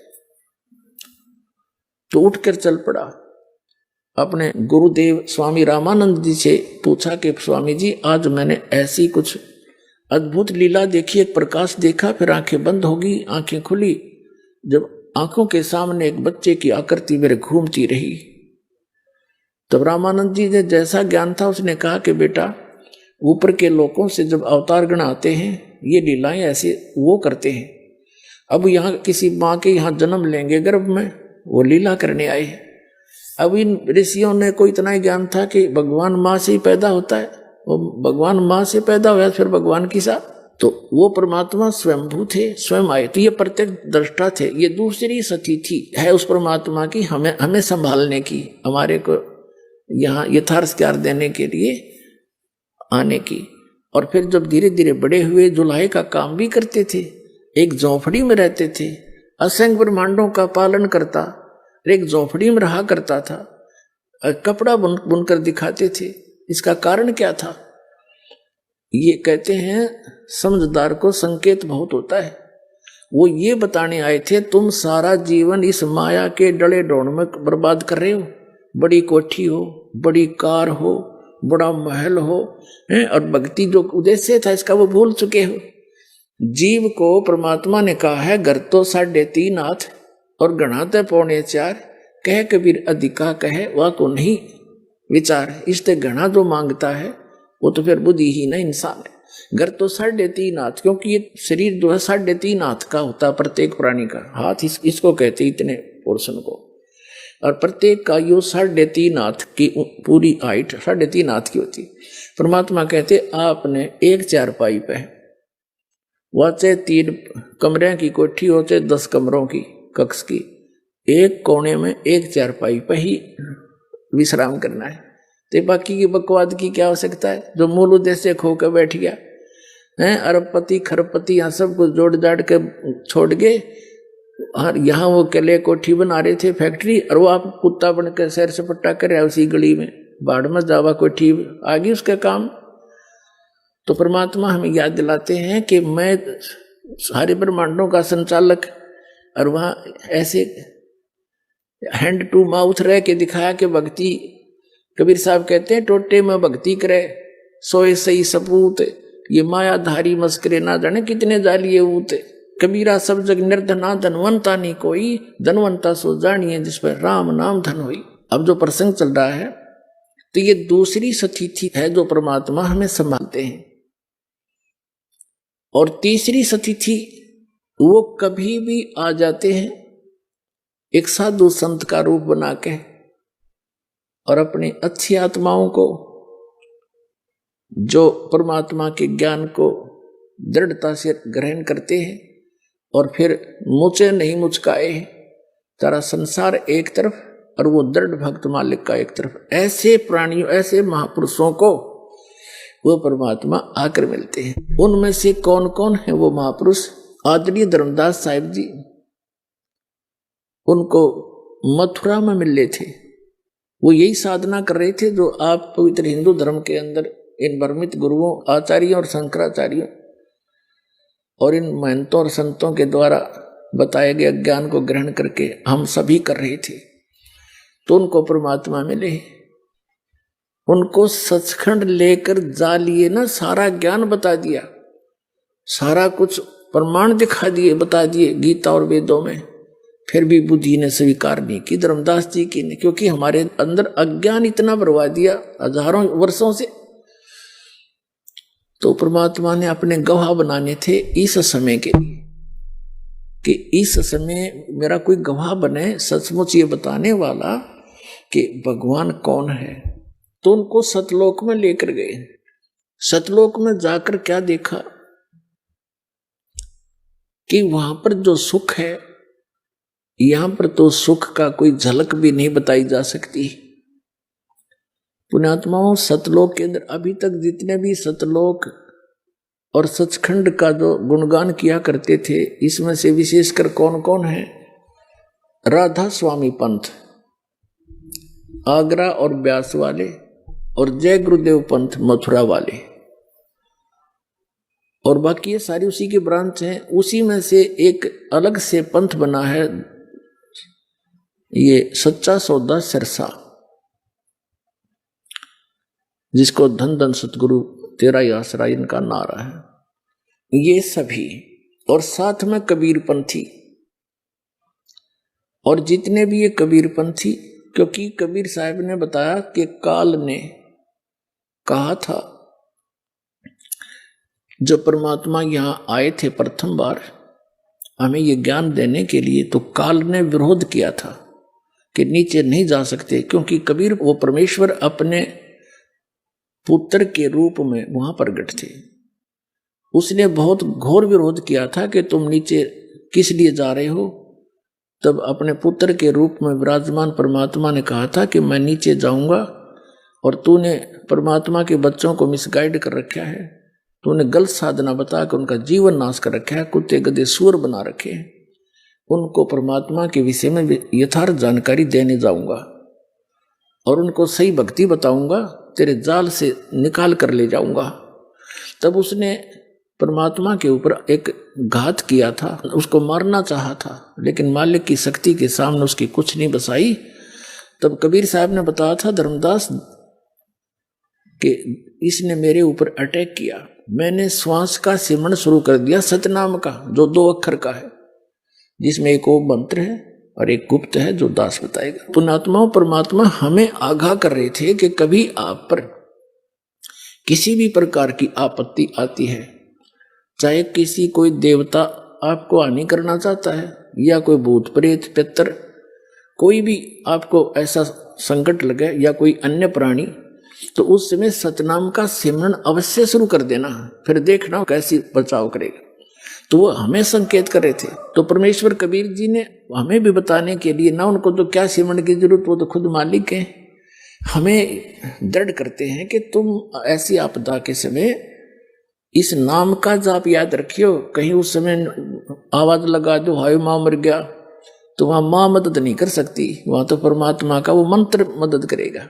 Speaker 1: तो उठकर चल पड़ा, अपने गुरुदेव स्वामी रामानंद जी से पूछा कि स्वामी जी आज मैंने ऐसी कुछ अद्भुत लीला देखी, एक प्रकाश देखा, फिर आंखें बंद होगी, आंखें खुली। जब आंखों के सामने एक बच्चे की आकृति मेरे घूमती रही, तब रामानंद जी ने जैसा ज्ञान था उसने कहा कि बेटा, ऊपर के लोगों से जब अवतार गण आते हैं ये लीलाएं ऐसे वो करते हैं। अब यहाँ किसी माँ के यहाँ जन्म लेंगे गर्भ में, वो लीला करने आए हैं। अब इन ऋषियों ने को इतना ही ज्ञान था कि भगवान माँ से ही पैदा होता है, वो भगवान माँ से पैदा हुआ फिर भगवान की साथ, तो वो परमात्मा स्वयंभू थे, स्वयं आए, तो ये प्रत्यक्ष दृष्टा थे। ये दूसरी सतिथि है उस परमात्मा की, हमें संभालने की, हमारे को यहाँ यथार्थकार देने के लिए आने की। और फिर जब धीरे धीरे बड़े हुए, जुलाहे का काम भी करते थे, एक झोंपड़ी में रहते थे, असंख्य ब्रह्मांडों का पालन करता, एक झोंपड़ी में रहा करता था, कपड़ा बुनकर दिखाते थे। इसका कारण क्या था? ये कहते हैं समझदार को संकेत बहुत होता है। वो ये बताने आए थे तुम सारा जीवन इस माया के डले ढोंड में बर्बाद कर रहे हो। बड़ी कोठी हो, बड़ी कार हो, बड़ा महल हो, और भक्ति जो उद्देश्य था इसका वो भूल चुके हो। जीव को परमात्मा ने कहा है घर तो 3.5 हाथ और गणा तो 4.25, कह कबीर अधिका कहे वह को नहीं विचार। इससे घना जो मांगता है वो तो फिर बुद्धिहीन इंसान है। घर तो 3.5 हाथ, क्योंकि ये शरीर जो है 3.5 हाथ का होता है प्रत्येक प्राणी का। हाथ इसको कहते इतने पोर्शन को, और प्रत्येक का यो 3.5 हाथ की पूरी हाइट 3.5 हाथ की होती। परमात्मा कहते आपने एक चारपाई पे, वह चाहे 3 कमरे की कोठी हो चाहे 10 कमरों की कक्ष की, एक कोने में एक चारपाई पे ही विश्राम करना है। तो बाकी की बकवाद की क्या आवश्यकता है? जो मूल उद्देश्य खो के बैठ गया है, अरबपति खरबपति यहाँ सब कुछ जोड़ जाड़ के छोड़ गए, और यहाँ वो केले कोठी बना रहे थे फैक्ट्री, और वो आप कुत्ता बन के सैर सपट्टा कर रहा है उसी गली में, बाढ़ में जावा कोठी आ गई उसका काम। तो परमात्मा हमें याद दिलाते हैं कि मैं सारे ब्रह्मांडों का संचालक, और वहाँ ऐसे हैंड टू माउथ रह के दिखाया कि भक्ति, कबीर साहब कहते हैं टोटे में भक्ति करे सोए सही सपूत, ये मायाधारी मस्करे ना जाने कितने जालिए ऊते। कबीरा सब जग निर्धना धनवंता नहीं कोई, धनवंता सो जानिए जिस पर राम नाम धन होई। अब जो प्रसंग चल रहा है तो ये दूसरी सतिथि है जो परमात्मा हमें संभालते हैं। और तीसरी सतिथि वो कभी भी आ जाते हैं एक साधु संत का रूप बना के, और अपनी अच्छी आत्माओं को जो परमात्मा के ज्ञान को दृढ़ता से ग्रहण करते हैं, और फिर मुझे नहीं मुचकाए, तारा संसार एक तरफ और वो दृढ़ भक्त मालिक का एक तरफ, ऐसे प्राणियों, ऐसे महापुरुषों को वो परमात्मा आकर मिलते हैं। उनमें से कौन कौन है वो महापुरुष? आदरणीय धर्मदास साहिब जी, उनको मथुरा में मिल रहे थे। वो यही साधना कर रहे थे जो आप पवित्र हिंदू धर्म के अंदर इन भ्रमित गुरुओं, आचार्यों और शंकराचार्यों और इन महंतों और संतों के द्वारा बताए गए ज्ञान को ग्रहण करके हम सभी कर रहे थे। तो उनको परमात्मा मिले, उनको सचखंड लेकर जा लिए ना, सारा ज्ञान बता दिया, सारा कुछ प्रमाण दिखा दिए, बता दिए गीता और वेदों में। फिर भी बुद्धि ने स्वीकार नहीं की, धर्मदास जी की ने, क्योंकि हमारे अंदर अज्ञान इतना बरवा दिया हजारों वर्षों से। तो परमात्मा ने अपने गवाह बनाने थे इस समय के लिए, कि इस समय मेरा कोई गवाह बने सचमुच ये बताने वाला कि भगवान कौन है। तो उनको सतलोक में लेकर गए। सतलोक में जाकर क्या देखा कि वहां पर जो सुख है, यहां पर तो सुख का कोई झलक भी नहीं बताई जा सकती। पुण्यात्माओं, सतलोक के अंदर अभी तक जितने भी सतलोक और सचखंड का जो गुणगान किया करते थे, इसमें से विशेषकर कौन कौन है? राधा स्वामी पंथ, आगरा और ब्यास वाले, और जय गुरुदेव पंथ मथुरा वाले, और बाकी ये सारी उसी की ब्रांच हैं। उसी में से एक अलग से पंथ बना है, ये सच्चा सौदा सिरसा, जिसको धन धन सतगुरु तेरा ही आसरा इनका नारा है। ये सभी, और साथ में कबीरपंथी, और जितने भी ये कबीरपंथी, क्योंकि कबीर साहब ने बताया कि काल ने कहा था, जब परमात्मा यहां आए थे प्रथम बार हमें ये ज्ञान देने के लिए, तो काल ने विरोध किया था कि नीचे नहीं जा सकते, क्योंकि कबीर वो परमेश्वर अपने पुत्र के रूप में वहां प्रकट थे। उसने बहुत घोर विरोध किया था कि तुम नीचे किस लिए जा रहे हो। तब अपने पुत्र के रूप में विराजमान परमात्मा ने कहा था कि मैं नीचे जाऊंगा, और तूने परमात्मा के बच्चों को मिसगाइड कर रखा है, तूने गलत साधना बता कर उनका जीवन नाश कर रखा है, कुत्ते गधे सूअर बना रखे हैं, उनको परमात्मा के विषय में यथार्थ जानकारी देने जाऊंगा और उनको सही भक्ति बताऊंगा, तेरे जाल से निकाल कर ले जाऊंगा। तब उसने परमात्मा के ऊपर एक घात किया था, उसको मारना चाहा था, लेकिन मालिक की शक्ति के सामने उसकी कुछ नहीं बसाई। तब कबीर साहब ने बताया था धर्मदास कि इसने मेरे ऊपर अटैक किया, मैंने श्वास का सिमरण शुरू कर दिया सतनाम का, जो 2 अक्षर का है, जिसमें एक ओम मंत्र है और एक गुप्त है जो दास बताएगा। पुण्यात्माओं, परमात्मा हमें आगाह कर रहे थे कि कभी आप पर किसी भी प्रकार की आपत्ति आती है, चाहे किसी कोई देवता आपको हानि करना चाहता है या कोई भूत प्रेत पितर, कोई भी आपको ऐसा संकट लगे या कोई अन्य प्राणी, तो उस समय सतनाम का सिमरन अवश्य शुरू कर देना, फिर देखना कैसी बचाव करेगा। तो वो हमें संकेत कर रहे थे। तो परमेश्वर कबीर जी ने हमें भी बताने के लिए, ना उनको तो क्या सिमरन की जरूरत, वो तो खुद मालिक है, हमें दृढ़ करते हैं कि तुम ऐसी आपदा के समय इस नाम का जाप याद रखियो। कहीं उस समय आवाज लगा दो हाय माँ मर गया, तो वहां माँ मदद नहीं कर सकती, वहां तो परमात्मा का वो मंत्र मदद करेगा।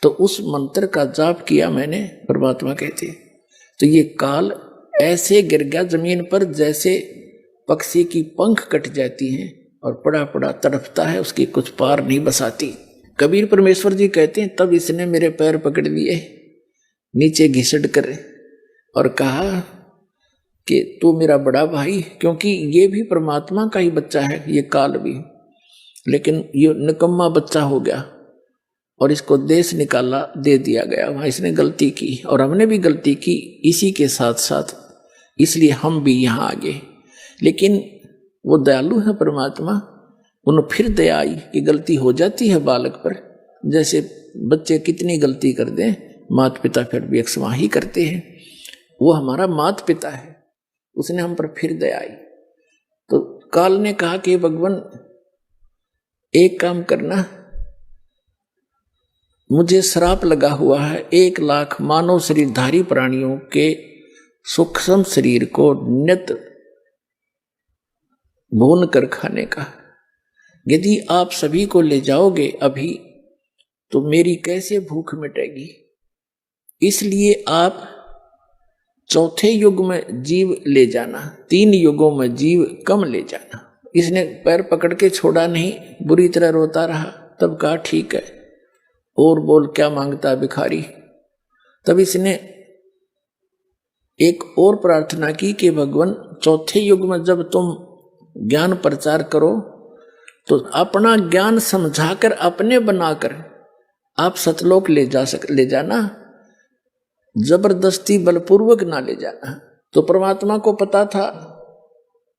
Speaker 1: तो उस मंत्र का जाप किया मैंने, परमात्मा कहते। तो ये काल ऐसे गिर गया जमीन पर जैसे पक्षी की पंख कट जाती हैं और पड़ा पड़ा तड़पता है, उसकी कुछ पार नहीं बसाती। कबीर परमेश्वर जी कहते हैं, तब इसने मेरे पैर पकड़ लिए नीचे घिसट कर और कहा कि तू मेरा बड़ा भाई, क्योंकि ये भी परमात्मा का ही बच्चा है, ये काल भी, लेकिन ये निकम्मा बच्चा हो गया और इसको देश निकाला दे दिया गया, वहां इसने गलती की और हमने भी गलती की इसी के साथ साथ, इसलिए हम भी यहाँ आ गए। लेकिन वो दयालु है परमात्मा, उन्हें फिर दया आई कि गलती हो जाती है बालक पर, जैसे बच्चे कितनी गलती कर दें माता पिता फिर भी अक्सर ही करते हैं, वो हमारा माता पिता है, उसने हम पर फिर दया आई। तो काल ने कहा कि भगवान एक काम करना, मुझे श्राप लगा हुआ है 1 लाख मानव शरीरधारी प्राणियों के सूक्ष्म शरीर को नित्य भून कर खाने का। यदि आप सभी को ले जाओगे अभी तो मेरी कैसे भूख मिटेगी, इसलिए आप 4थे युग में जीव ले जाना, 3 युगों में जीव कम ले जाना। इसने पैर पकड़ के छोड़ा नहीं, बुरी तरह रोता रहा। तब कहा ठीक है, और बोल क्या मांगता है भिखारी। तब इसने एक और प्रार्थना की कि भगवान 4थे युग में जब तुम ज्ञान प्रचार करो तो अपना ज्ञान समझाकर अपने बनाकर आप सतलोक ले जाना, जबरदस्ती बलपूर्वक ना ले जाना। तो परमात्मा को पता था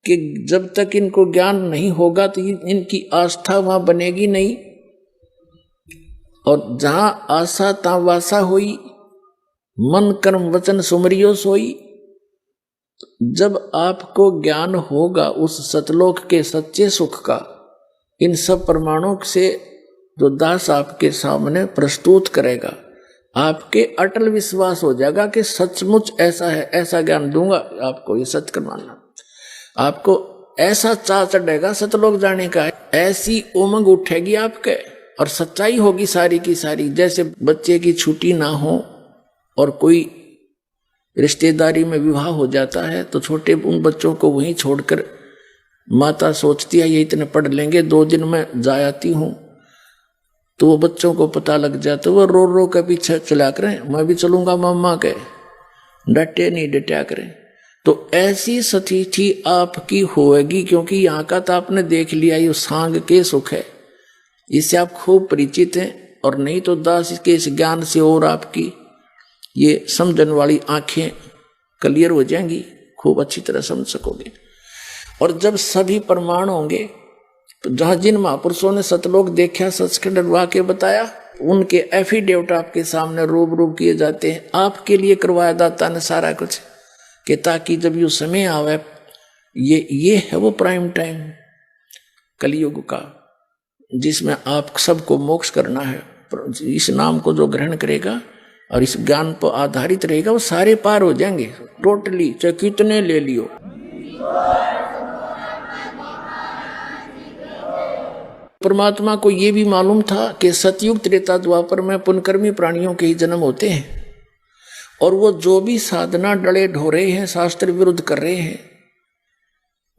Speaker 1: कि जब तक इनको ज्ञान नहीं होगा तो इनकी आस्था वहां बनेगी नहीं, और जहां आशा ता वासा हुई, मन कर्म वचन सुमरियो सोई। जब आपको ज्ञान होगा उस सतलोक के सच्चे सुख का, इन सब प्रमाणों से जो दास आपके सामने प्रस्तुत करेगा, आपके अटल विश्वास हो जाएगा कि सचमुच ऐसा है, ऐसा ज्ञान दूंगा आपको, ये सत्य मानना। आपको ऐसा चाह चढ़ेगा सतलोक जाने का, ऐसी उमंग उठेगी आपके, और सच्चाई होगी सारी की सारी। जैसे बच्चे की छुट्टी ना हो और कोई रिश्तेदारी में विवाह हो जाता है तो छोटे उन बच्चों को वहीं छोड़कर माता सोचती है ये इतने पढ़ लेंगे, 2 दिन में जा आती हूँ। तो वो बच्चों को पता लग जाता, वो रो रो के पीछे चला करें, मैं भी चलूंगा मम्मा के, डटे नहीं डटा करें। तो ऐसी स्थिति आपकी होगी, क्योंकि यहाँ का तो आपने देख लिया, ये सांग के सुख है, इससे आप खूब परिचित हैं। और नहीं तो दास के इस ज्ञान से और आपकी ये समझन वाली आंखें क्लियर हो जाएंगी, खूब अच्छी तरह समझ सकोगे। और जब सभी प्रमाण होंगे, तो जहां जिन महापुरुषों ने सतलोक देखा, सचखंड वाक्य बताया, उनके एफिडेविट आपके सामने रूप किए जाते हैं। आपके लिए करवाया दाता ने सारा कुछ, कि ताकि जब ये समय आवे, ये है वो प्राइम टाइम कलयुग का, जिसमें आप सबको मोक्ष करना है। इस नाम को जो ग्रहण करेगा और इस ज्ञान पर आधारित रहेगा, वो सारे पार हो जाएंगे टोटली, चाहे कितने ले लियो। परमात्मा को ये भी मालूम था कि सतयुग त्रेता द्वापर में पुनकर्मी प्राणियों के ही जन्म होते हैं, और वो जो भी साधना डले ढोरे हैं, शास्त्र विरुद्ध कर रहे हैं,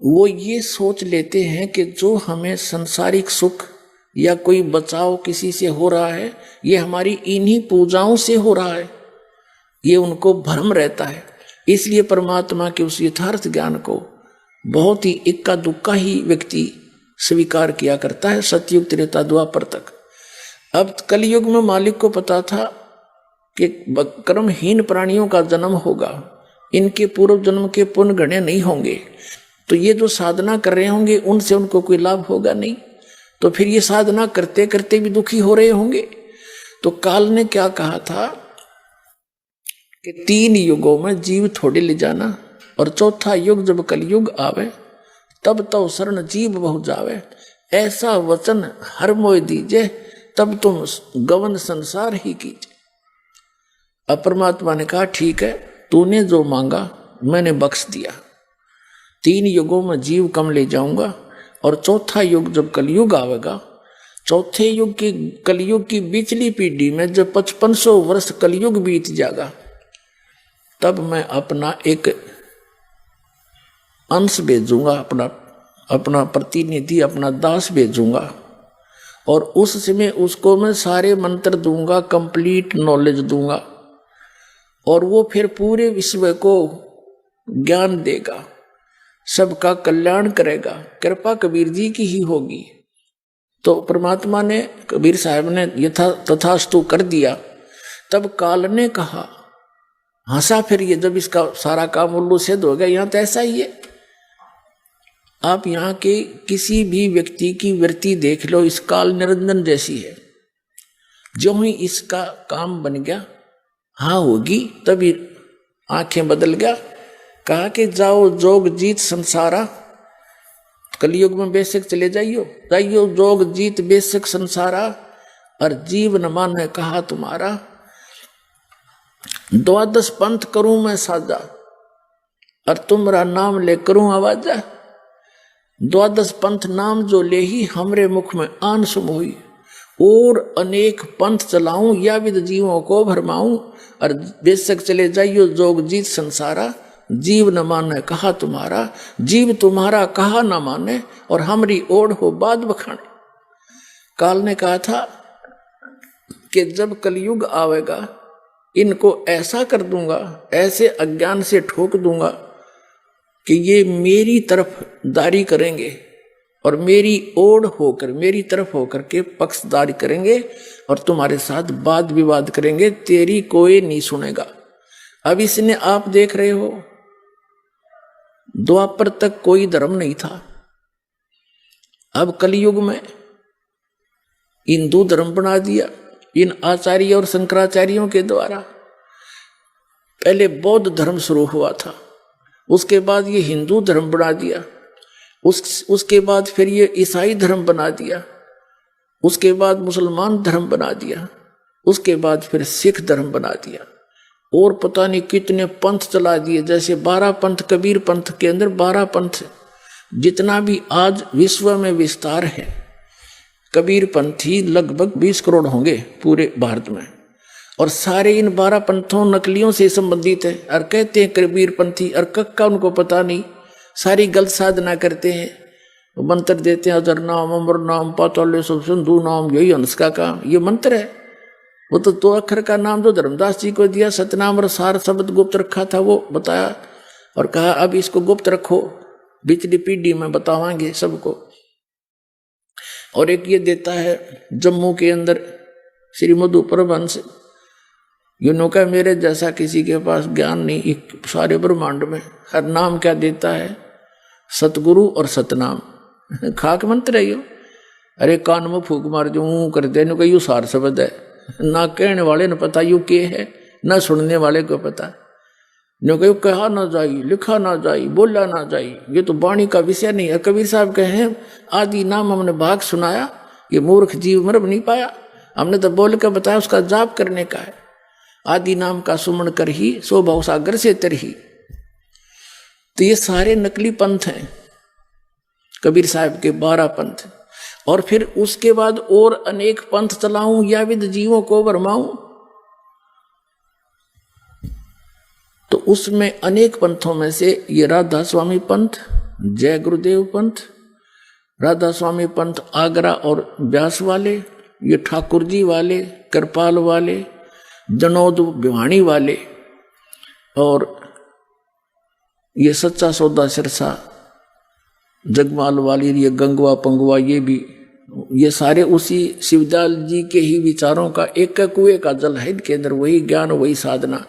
Speaker 1: वो ये सोच लेते हैं कि जो हमें संसारिक सुख या कोई बचाव किसी से हो रहा है, ये हमारी इन्हीं पूजाओं से हो रहा है। ये उनको भ्रम रहता है। इसलिए परमात्मा के उस यथार्थ ज्ञान को बहुत ही इक्का दुक्का ही व्यक्ति स्वीकार किया करता है, सतयुग त्रेता द्वापर तक। अब कलयुग में मालिक को पता था कि कर्महीन प्राणियों का जन्म होगा, इनके पूर्व जन्म के पुण्य गणे नहीं होंगे, तो ये जो साधना कर रहे होंगे उनसे उनको कोई लाभ होगा नहीं, तो फिर ये साधना करते करते भी दुखी हो रहे होंगे। तो काल ने क्या कहा था कि 3 युगों में जीव थोड़े ले जाना, और चौथा युग जब कलयुग आवे, तब तो शरण जीव बहु जावे, ऐसा वचन हर मोय दीजे, तब तुम गवन संसार ही कीजिए। अब परमात्मा ने कहा ठीक है, तूने जो मांगा मैंने बख्श दिया, 3 युगों में जीव कम ले जाऊंगा, और चौथा युग जब कलयुग आवेगा, चौथे युग की कलयुग की पिछली पीढ़ी में जब 5500 वर्ष कलयुग बीत जाएगा, तब मैं अपना एक अंश भेजूंगा, अपना प्रतिनिधि, अपना दास भेजूंगा, और उस समय उसको मैं सारे मंत्र दूंगा, कंप्लीट नॉलेज दूंगा, और वो फिर पूरे विश्व को ज्ञान देगा, सबका कल्याण करेगा। कृपा कबीर जी की ही होगी। तो परमात्मा ने, कबीर साहब ने यथा तथास्तु कर दिया। तब काल ने कहा, हंसा फिर ये, जब इसका सारा काम उल्लू सिद्ध हो गया। यहाँ तो ऐसा ही है, आप यहाँ के किसी भी व्यक्ति की वृत्ति देख लो, इस काल निरंजन जैसी है। जो ही इसका काम बन गया, हाँ होगी, तभी आंखें बदल गया। कहा कि जाओ जोग जीत संसारा, कलयुग में बेशक चले जाइयो जोग जीत बेशक संसारा, और जीव न मान कहा तुम्हारा, 12 पंथ करूं मैं साजा, और तुम्हारा नाम ले करूं आवाजा। 12 पंथ नाम जो ले ही हमरे मुख में आन सुमोई, और अनेक पंथ चलाऊं या विद जीवों को भरमाऊं, और बेशक चले जाइयो जोग जीत संसारा, जीव न माने कहा तुम्हारा, जीव तुम्हारा कहा न माने, और हमरी ओढ़ हो बाद बखाने। काल ने कहा था कि जब कलयुग आवेगा, इनको ऐसा कर दूंगा, ऐसे अज्ञान से ठोक दूंगा कि ये मेरी तरफ दारी करेंगे, और मेरी ओढ़ होकर, मेरी तरफ होकर के पक्षदारी करेंगे, और तुम्हारे साथ वाद विवाद करेंगे, तेरी कोई नहीं सुनेगा। अब इसने आप देख रहे हो, द्वापर तक कोई धर्म नहीं था, अब कलयुग में हिंदू धर्म बना दिया इन आचार्य और शंकराचार्यों के द्वारा। पहले बौद्ध धर्म शुरू हुआ था, उसके बाद ये हिंदू धर्म बना दिया, उसके बाद फिर ये ईसाई धर्म बना दिया, उसके बाद मुसलमान धर्म बना दिया, उसके बाद फिर सिख धर्म बना दिया, और पता नहीं कितने पंथ चला दिए। जैसे 12 पंथ, कबीर पंथ के अंदर 12 पंथ, जितना भी आज विश्व में विस्तार है, कबीर पंथी लगभग 20 करोड़ होंगे पूरे भारत में, और सारे इन 12 पंथों नकलियों से संबंधित है, और कहते हैं कबीर पंथी, और कक्का उनको पता नहीं, सारी गलत साधना करते हैं, मंत्र देते हैं, अजर नाम, अमर नाम, पाताल सब सिंधु नाम, यही हंस का काम, ये मंत्र है। वो तो 2 अक्षर का नाम जो धर्मदास जी को दिया, सतनाम और सार शब्द गुप्त रखा था, वो बताया, और कहा अब इसको गुप्त रखो, पिछली पीढ़ी में बतावांगे सबको। और एक ये देता है जम्मू के अंदर श्री मधु परमहंस, यूनो का मेरे जैसा किसी के पास ज्ञान नहीं एक सारे ब्रह्मांड में। हर नाम क्या देता है, सतगुरु और सतनाम, खाक मंत्र है यो। अरे कान में फूक मार जो कर दे नो यू सार शब्द है, ना कहने वाले ने पता यू के है, ना सुनने वाले को पता। नो कहो कहा ना जाई, लिखा ना जाई, बोला ना जाई, ये तो वाणी का विषय नहीं है। कबीर साहब कहे आदि नाम हमने भाग सुनाया, ये मूर्ख जीव मर नहीं पाया, हमने तो बोल कर बताया उसका जाप करने का है। आदि नाम का सुमन कर ही सो भव सागर से तरही। तो ये सारे नकली पंथ हैं, कबीर साहब के 12 पंथ। और फिर उसके बाद और अनेक पंथ चलाऊं या विद जीवों को भरमाऊं, तो उसमें अनेक पंथों में से ये राधा स्वामी पंथ, जय गुरुदेव पंथ, राधा स्वामी पंथ आगरा और व्यास वाले, ये ठाकुर जी वाले, कृपाल वाले, जनोद भिवाणी वाले, और ये सच्चा सौदा सिरसा जगमाल वाली, ये गंगवा पंगवा, ये सारे उसी शिवदयाल जी के ही विचारों का एक कुएं का जल है, इनके अंदर वही ज्ञान वही साधना।